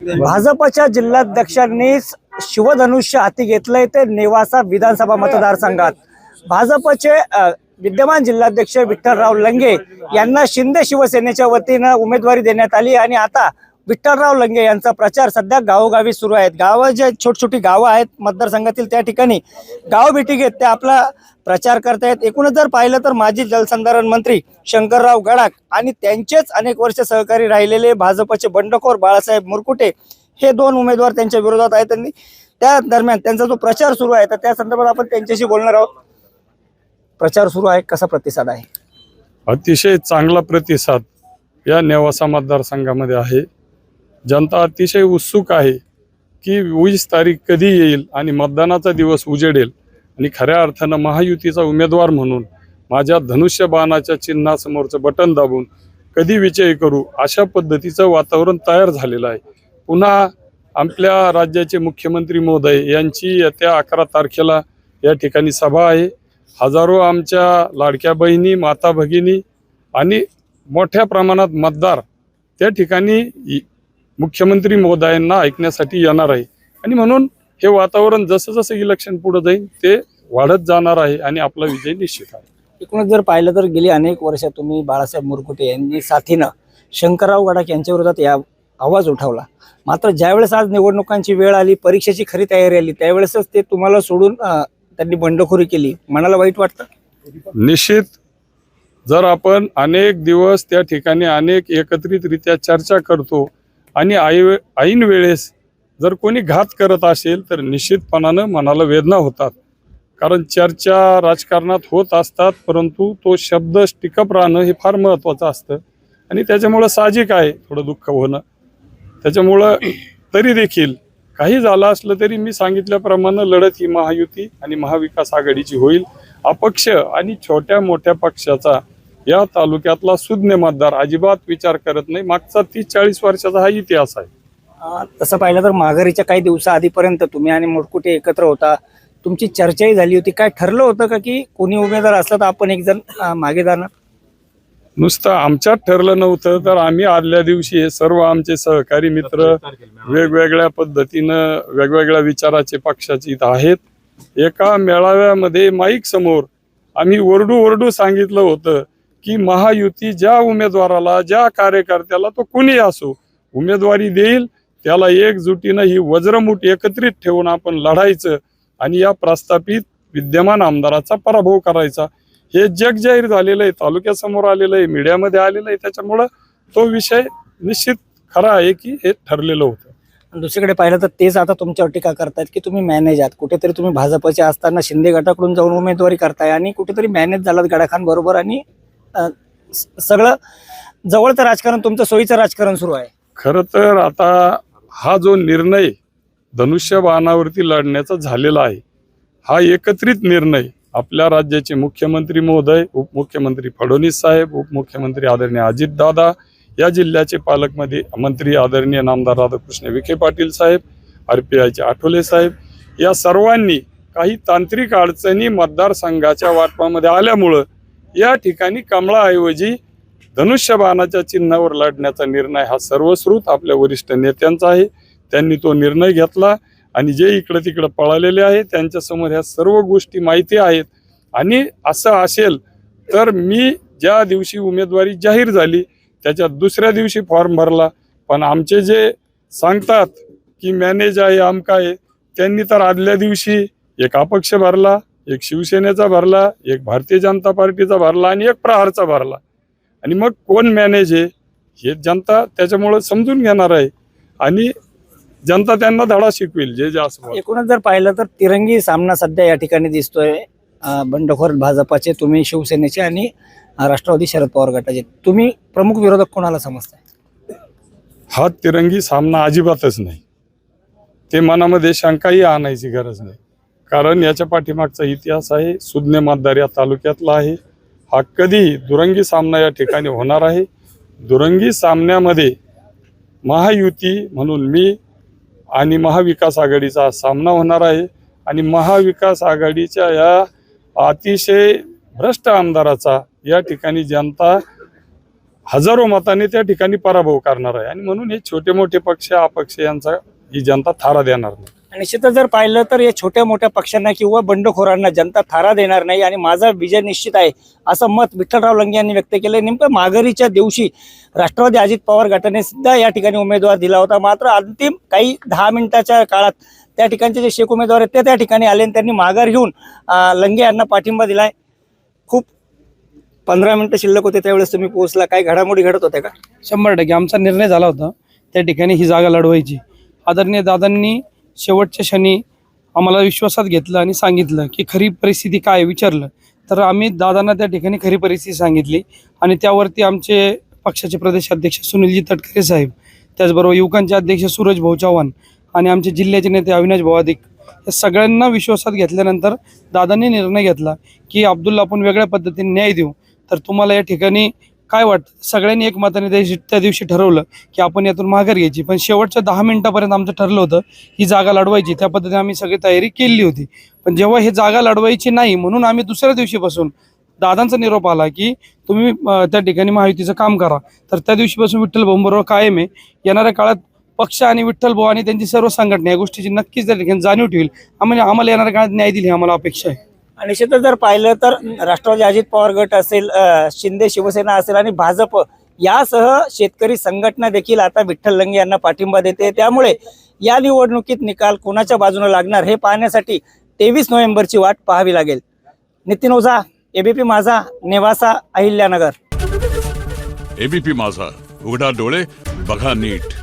भाजपच्या जिल्हाध्यक्षांनी शिवधनुष्य हाती घेतलंय ते नेवासा विधानसभा मतदारसंघात। भाजपचे विद्यमान जिल्हाध्यक्ष विठ्ठलराव लंगे यांना शिंदे शिवसेनेच्या वतीनं उमेदवारी देण्यात आली आणि आता विठ्ठलराव लंगे यांचा प्रचार सध्या गावोगावी सुरू आहे। गावं जे छोटी गावं आहेत मतदारसंघातील त्या ठिकाणी गाव भेटी घेत ते आपला प्रचार करतायत। एकूणच जर पाहिलं तर माजी जलसंधारण मंत्री शंकरराव गडाख आणि त्यांचेच अनेक वर्ष सहकारी राहिलेले भाजपचे बंडखोर बाळासाहेब मुरकुटे हे दोन उमेदवार त्यांच्या विरोधात आहेत। त्यांनी त्या दरम्यान त्यांचा जो प्रचार सुरू आहे तर त्या संदर्भात आपण त्यांच्याशी बोलणार आहोत। प्रचार सुरू आहे, कसा प्रतिसाद आहे? अतिशय चांगला प्रतिसाद या नेवासा मतदारसंघामध्ये आहे। जनता अतिशय उत्सुक आहे की 20 तारीख कधी येईल आणि मतदानाचा दिवस उजेडेल आणि खऱ्या अर्थानं महायुतीचा उमेदवार म्हणून माझ्या धनुष्यबाणाच्या चिन्हासमोरचं बटन दाबून कधी विजय करू अशा पद्धतीचं वातावरण तयार झालेलं आहे। पुन्हा आपल्या राज्याचे मुख्यमंत्री महोदय यांची येत्या 11 तारखेला या ठिकाणी सभा आहे। हजारो आमच्या लाडक्या बहिणी, माता भगिनी आणि मोठ्या प्रमाणात मतदार त्या ठिकाणी मुख्यमंत्री महोदयांना ऐकण्यासाठी येणार आहे आणि म्हणून हे वातावरण जसं जसं इलेक्शन पुढे जाईल ते वाढत जाणार आहे आणि आपला विजय निश्चित आहे। एकूणच जर पाहिलं तर गेली अनेक वर्ष तुम्ही बाळासाहेब मुरकुटे यांनी साथीनं शंकरराव गडाख यांच्या विरोधात या आवाज उठवला, मात्र ज्यावेळेस आज निवडणुकांची वेळ आली, परीक्षेची खरी तयारी आली, त्यावेळेसच ते तुम्हाला सोडून त्यांनी बंडखोरी केली। मनाला वाईट वाटतं? निश्चित जर आपण अनेक दिवस त्या ठिकाणी अनेक एकत्रितरित्या चर्चा करतो आणि ऐन वेळेस जर कोणी घात करत असेल तर निश्चितपणानं मनाला वेदना होतात। कारण चर्चा राजकारणात होत असतात, परंतु तो शब्द टिकप राहणं हे फार महत्त्वाचं असतं आणि त्याच्यामुळं साहजिक आहे थोडं दुःख होणं। त्याच्यामुळं तरी देखील काही झालं असलं तरी मी सांगितल्याप्रमाणे लढत ही महायुती आणि महाविकास आघाडीची होईल। अपक्ष आणि छोट्या मोठ्या पक्षाचा या तालुक्यातला सुज्ञ मतदार अजिबात विचार करत नाही। मागचा 30-40 वर्षाचा हा इतिहास आहे। तसं पाहिलं तर माघारीच्या काही दिवसाआधीपर्यंत तुम्ही आणि मुरकुटे एकत्र होता, तुमची चर्चाही झाली होती। काय ठरलं होतं का की कोणी उमेदवार असला तर आपण एक जण मागे जाणार? नुसतं आमच्यात ठरलं नव्हतं तर आम्ही आदल्या दिवशी हे सर्व आमचे सहकारी मित्र वेगवेगळ्या पद्धतीनं वेगवेगळ्या विचाराचे पक्षाचे इथं आहेत। एका मेळाव्यामध्ये माईक समोर आम्ही ओरडू सांगितलं होतं की महायुती ज्या उमेदवाराला, ज्या कार्यकर्त्याला तो कुणी असो उमेदवारी देईल त्याला एकजुटीनं ही वज्रमुठ एकत्रित ठेवून आपण लढायचं आणि या प्रस्थापित विद्यमान आमदाराचा पराभव करायचा। हे जग जाहीर झालेलं आहे, तालुक्यासमोर आलेलं आहे, मीडियामध्ये आलेलं आहे। त्याच्यामुळं तो विषय निश्चित खरा आहे की हे ठरलेलं होतं। दुसरीकडे पाहिलं तर तेच आता तुमच्यावर टीका करतायत की तुम्ही मॅनेज आहात। कुठेतरी तुम्ही भाजपचे असताना शिंदे गटाकडून जाऊन उमेदवारी करताय आणि कुठेतरी मॅनेज झालात गडाखांबरोबर आणि सगळं जवळचं राजकारण, तुमचं सोयीचं राजकारण सुरू आहे। खरं तर आता हा जो निर्णय धनुष्यबाणावरती लढण्याचा झालेला आहे हा एकत्रित निर्णय आपल्या राज्याचे मुख्यमंत्री महोदय, उपमुख्यमंत्री फडणवीस साहेब, उपमुख्यमंत्री आदरणीय अजितदादा, या जिल्ह्याचे पालकमंत्री आदरणीय नामदार राधाकृष्ण विखे पाटील साहेब, RPIचे आठवले साहेब, या सर्वांनी काही तांत्रिक अडचणी मतदारसंघाच्या वाटपामध्ये आल्यामुळं या ठिकाणी कमळाऐवजी धनुष्यबाणाच्या चिन्हावर लढण्याचा निर्णय हा सर्वश्रुत आपल्या वरिष्ठ नेत्यांचा आहे। त्यांनी तो निर्णय घेतला आणि जे इकडे तिकडे पळालेले आहे त्यांच्यासमोर ह्या सर्व गोष्टी माहिती आहेत। आणि असं असेल तर मी ज्या दिवशी उमेदवारी जाहीर झाली त्याच्या दुसऱ्या दिवशी फॉर्म भरला, पण आमचे जे सांगतात की मॅनेज आहे आमका आहे त्यांनी तर आदल्या दिवशी एक अपक्ष भरला, एक शिवसेनेचा भरला, एक भारतीय जनता पार्टीचा भरला आणि एक प्रहारचा भरला। आणि मग कोण मॅनेज आहे हे जनता त्याच्यामुळे समजून घेणार आहे आणि जनता त्यांना धडा शिकवेल जे असं। एकूणच जर पाहिलं तर तिरंगी सामना सध्या या ठिकाणी दिसतोय। बंडखोर भाजपाचे, तुम्ही शिवसेनेचे आणि राष्ट्रवादी शरद पवार गटाचे, तुम्ही प्रमुख विरोधक कोणाला समजताय? हा तिरंगी सामना अजिबातच नाही, ते मनामध्ये शंकाही आणायची गरज नाही। कारण याच्या पाठीमागचा इतिहास आहे, सुज्ञ मतदार या तालुक्यातला आहे। हा कधी दुरंगी सामना या ठिकाणी होणार आहे। दुरंगी सामन्यामध्ये महायुती म्हणून मी आणि महाविकास आघाडीचा सामना होणार आहे आणि महाविकास आघाडीच्या या अतिशय भ्रष्ट आमदाराचा या ठिकाणी जनता हजारो मताने त्या ठिकाणी पराभव करणार आहे आणि म्हणून हे छोटे मोठे पक्ष अपक्ष यांचा ही जनता थारा देणार नाही. आणि निश्चितच जर पाहिलं तर या छोट्या मोठ्या पक्षांना किंवा बंडखोरांना जनता थारा देणार नाही आणि माझा विजय निश्चित आहे असं मत विठ्ठलराव लंगे यांनी व्यक्त केलं. नेमकं माघारीच्या दिवशी राष्ट्रवादी अजित पवार गटाने सुद्धा या ठिकाणी उमेदवार दिला होता, मात्र अंतिम काही 10 मिनिटाच्या काळात त्या ठिकाणचे जे शेख उमेदवार आहेत ते त्या ठिकाणी आले आणि त्यांनी माघार घेऊन लंगे यांना पाठिंबा दिलाय. खूप 15 मिनिटं शिल्लक होते त्यावेळेस तुम्ही पोहोचला, काही घडामोडी घडत होत्या का? 100% आमचा निर्णय झाला होता त्या ठिकाणी ही जागा लढवायची. आदरणीय दादांनी शेवटच्या क्षणी आम्हाला विश्वासात घेतलं आणि सांगितलं की खरी परिस्थिती काय विचारलं, तर आम्ही दादांना त्या ठिकाणी खरी परिस्थिती सांगितली आणि त्यावरती आमचे पक्षाचे प्रदेशाध्यक्ष सुनीलजी तटकरे साहेब, त्याचबरोबर युवकांचे अध्यक्ष सूरज भाऊ चव्हाण आणि आमचे जिल्ह्याचे नेते अविनाश भाऊ अधिक या सगळ्यांना विश्वासात घेतल्यानंतर दादांनी निर्णय घेतला की अब्दुल्ला आपण वेगळ्या पद्धतीने न्याय देऊ. तर तुम्हाला या ठिकाणी काय वाटतं? सगळ्यांनी एकमताने त्या दिवशी ठरवलं की आपण यातून माघार घ्यायची, पण शेवटच्या 10 मिनिटापर्यंत आमचं ठरलं होतं ही जागा लढवायची. त्या पद्धतीने आम्ही सगळी तयारी केली होती. पण जेव्हा ही जागा लढवायची नाही म्हणून आम्ही दुसऱ्या दिवशीपासून दादांचा निरोप आला की तुम्ही त्या ठिकाणी महायुतीचं काम करा, तर त्या दिवशीपासून विठ्ठल भाऊंबरोबर कायम आहे. येणाऱ्या काळात पक्ष आणि विठ्ठल भाऊ आणि त्यांची सर्व संघटना या गोष्टीची नक्कीच त्या ठिकाणी जाणीव ठेवील. आम्हाला येणाऱ्या काळात न्याय दिली आम्हाला अपेक्षा आहे. आणि निश्चितच जर पाहिलं तर राष्ट्रवादी अजित पवार गट असेल, शिंदे शिवसेना असेल आणि भाजप यासह शेतकरी संघटना देखील आता विठ्ठल लंगे यांना पाठिंबा देते. त्यामुळे या निवडणुकीत निकाल कोणाच्या बाजूने लागणार हे पाहण्यासाठी 23 नोव्हेंबरची वाट पाहावी लागेल. नितीन ओझा, एबीपी माझा, नेवासा, अहिल्यानगर. एबीपी माझा, उघडा डोळे बघा नीट.